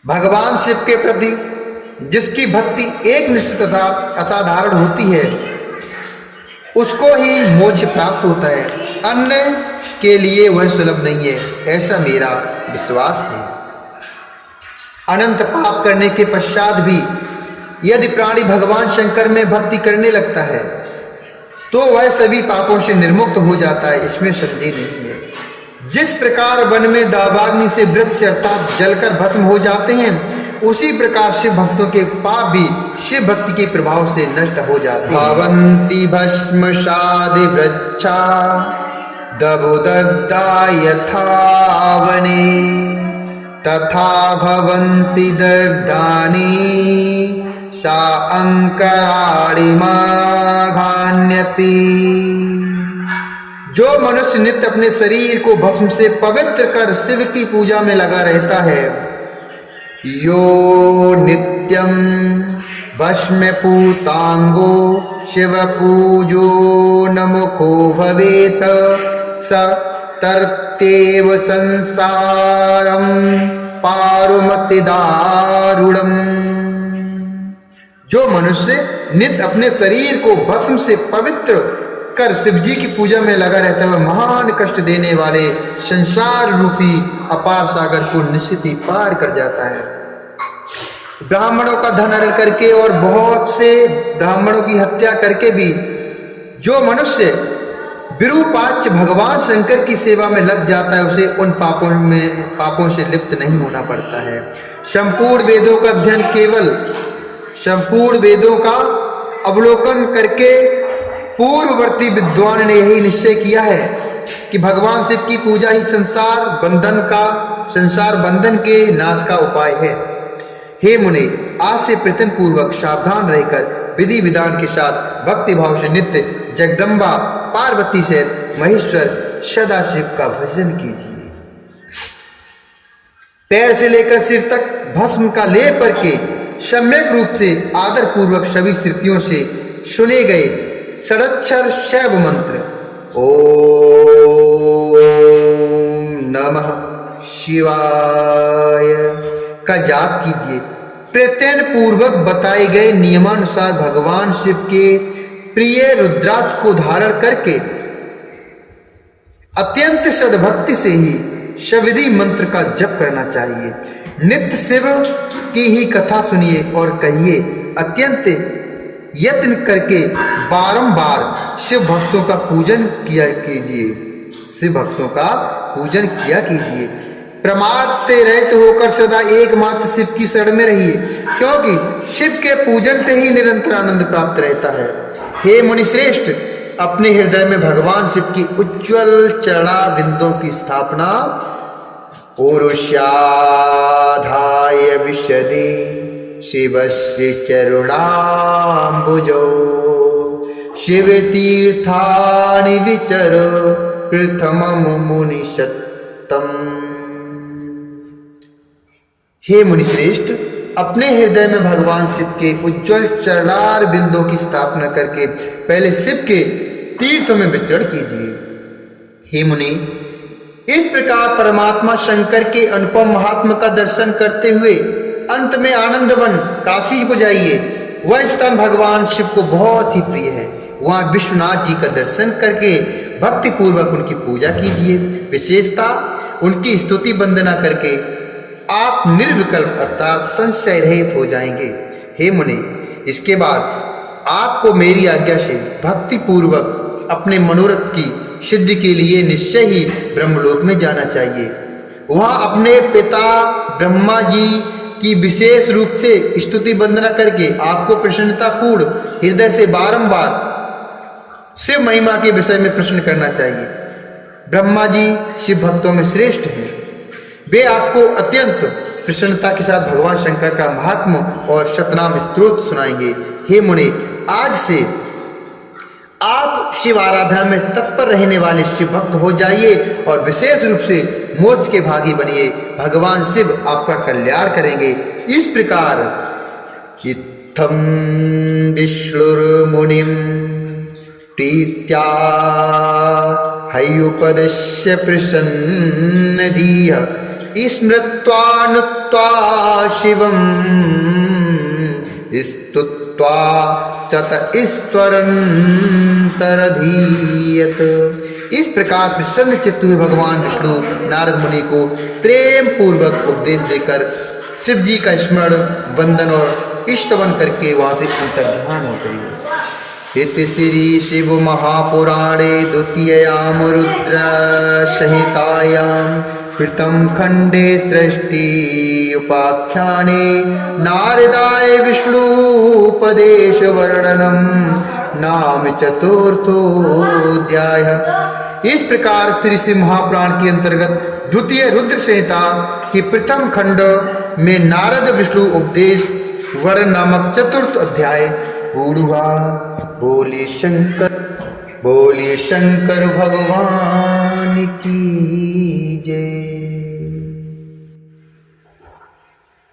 भगवान शिव के प्रति जिसकी भक्ति एकनिष्ठ तथा असाधारण होती है उसको ही मोक्ष प्राप्त होता है, अन्य के लिए वह सुलभ नहीं है, ऐसा मेरा विश्वास है। अनंत पाप करने के पश्चात भी यदि प्राणी भगवान शंकर में भक्ति करने लगता है तो वह सभी पापों से निर्मुक्त हो जाता है, इसमें संदेह नहीं है। जिस प्रकार वन में दावाग्नि से वृक्ष अर्थात जलकर भस्म हो जाते हैं, उसी प्रकार शिव भक्तों के पाप भी शिव भक्ति के प्रभाव से नष्ट हो जाते हैं। भवन्ति भस्मसादि वृक्षा दबुदग्धा यथा वने, तथा भवन्ति दग्धानि सा अंकराणि माघान्यपि। जो मनुष्य नित्य अपने शरीर को भस्म से पवित्र कर शिव की पूजा में लगा रहता है, यो नित्यं भस्म पूतांगो शिव पूजो नमुखो भवेत स तर्त्येव संसारं पारुमति दारुणम्। जो मनुष्य नित्य अपने शरीर को भस्म से पवित्र कर शिवजी की पूजा में लगा रहता है, वह महान कष्ट देने वाले संसार रूपी अपार सागर को निश्चित ही पार कर जाता है। ब्राह्मणों का धन हरण करके और बहुत से ब्राह्मणों की हत्या करके भी जो मनुष्य विरूपाक्ष भगवान शंकर की सेवा में लग जाता है, उसे उन पापों से लिप्त नहीं होना पड़ता है। संपूर्ण वेदों का अध्ययन केवल संपूर्ण वेदों का अवलोकन करके पूर्ववर्ती विद्वान ने यही निश्चय किया है कि भगवान शिव की पूजा ही संसार बंधन के नाश का उपाय है। हे मुनि, आज से प्रयत्न पूर्वक सावधान रहकर विधि विधान के साथ भक्ति भाव से नित्य जगदम्बा पार्वती सहित महेश्वर सदाशिव का भजन कीजिए। पैर से लेकर सिर तक भस्म का लेप करके सम्यक रूप से आदर पूर्वक सभी श्रुतियों से सुने गए षडक्षर शैव मंत्र ओम नमः शिवाय का जाप कीजिए। प्रत्ययन पूर्वक बताए गए नियमानुसार भगवान शिव के प्रिय रुद्राक्ष को धारण करके अत्यंत सद्भक्ति से ही सविधि मंत्र का जप करना चाहिए। नित्य शिव की ही कथा सुनिए और कहिए। अत्यंत यत्न करके बारंबार शिव भक्तों का पूजन किया कीजिए। शिव भक्तों का पूजन किया कीजिए। प्रमाद से रहित होकर सदा एकमात्र शिव की शरण में रहिए, क्योंकि शिव के पूजन से ही निरंतर आनंद प्राप्त रहता है। हे मुनिश्रेष्ठ, अपने हृदय में भगवान शिव की उज्ज्वल चरणा बिंदों की स्थापना पुरुषाधाय विशदे शिवस्य चरुणाम्बुजौ शिव तीर्थानि विचर प्रथमं मुनिशतम्। हे मुनिश्रेष्ठ, अपने हृदय में भगवान शिव के उज्ज्वल चरणार बिंदों की स्थापना करके पहले शिव के तीर्थों में विचरण कीजिए। हे मुनि, इस प्रकार परमात्मा शंकर के अनुपम महात्मा का दर्शन करते हुए अंत में आनंदवन काशी को जाइए। वह स्थान भगवान शिव को बहुत ही प्रिय है। वहां विश्वनाथ जी का दर्शन करके भक्ति पूर्वक उनकी पूजा कीजिए। विशेषता उनकी स्तुति वंदना करके आप निर्विकल्प अर्थात संशय रहित हो जाएंगे। हे मुनि, इसके बाद आपको मेरी आज्ञा से भक्ति पूर्वक अपने मनोरथ की सिद्धि के लिए निश्चय ही ब्रह्मलोक में जाना चाहिए। वहां अपने पिता ब्रह्मा जी की विशेष रूप से स्तुति वंदना करके आपको प्रसन्नता पूर्ण हृदय से बारंबार शिव महिमा के विषय में प्रश्न करना चाहिए। ब्रह्मा जी शिव भक्तों में श्रेष्ठ हैं। वे आपको अत्यंत प्रसन्नता के साथ भगवान शंकर का महात्म और शतनाम स्तोत्र सुनाएंगे। हे मुनि, आज से आप शिव आराधना में तत्पर रहने वाले शिव भक्त हो जाइए और विशेष रूप से मोक्ष के भागी बनिए। भगवान शिव आपका कल्याण करेंगे। इस प्रकार इत्थं विष्णुर्मुनिं प्रीत्या हयुपदस्य प्रसन्नधियः स्मृत्वानुत्तमाङ्गं नत्वा शिवं स्तुत्वा तत ईश्वरंतरधीयत। इस प्रकार प्रसन्न चित्त हुए भगवान विष्णु नारद मुनि को प्रेम पूर्वक उपदेश देकर शिव जी का स्मरण, वंदन और इष्टवन करके वहां से अंतर्ध्यान हो गई। इति श्री शिव महापुराणे द्वितीयाम रुद्र संहितायां कृतं खंडे सृष्टि उपाख्याने नारदाय विष्णुपदेश वर्णनम नाम चतुर्थोऽध्याय। इस प्रकार श्री शिव महापुराण के अंतर्गत द्वितीय रुद्र संहिता के प्रथम खंड में नारद विष्णु उपदेश वर्ण नामक चतुर्थ अध्याय पूर्ण हुआ। बोलिए शंकर भगवान की जय।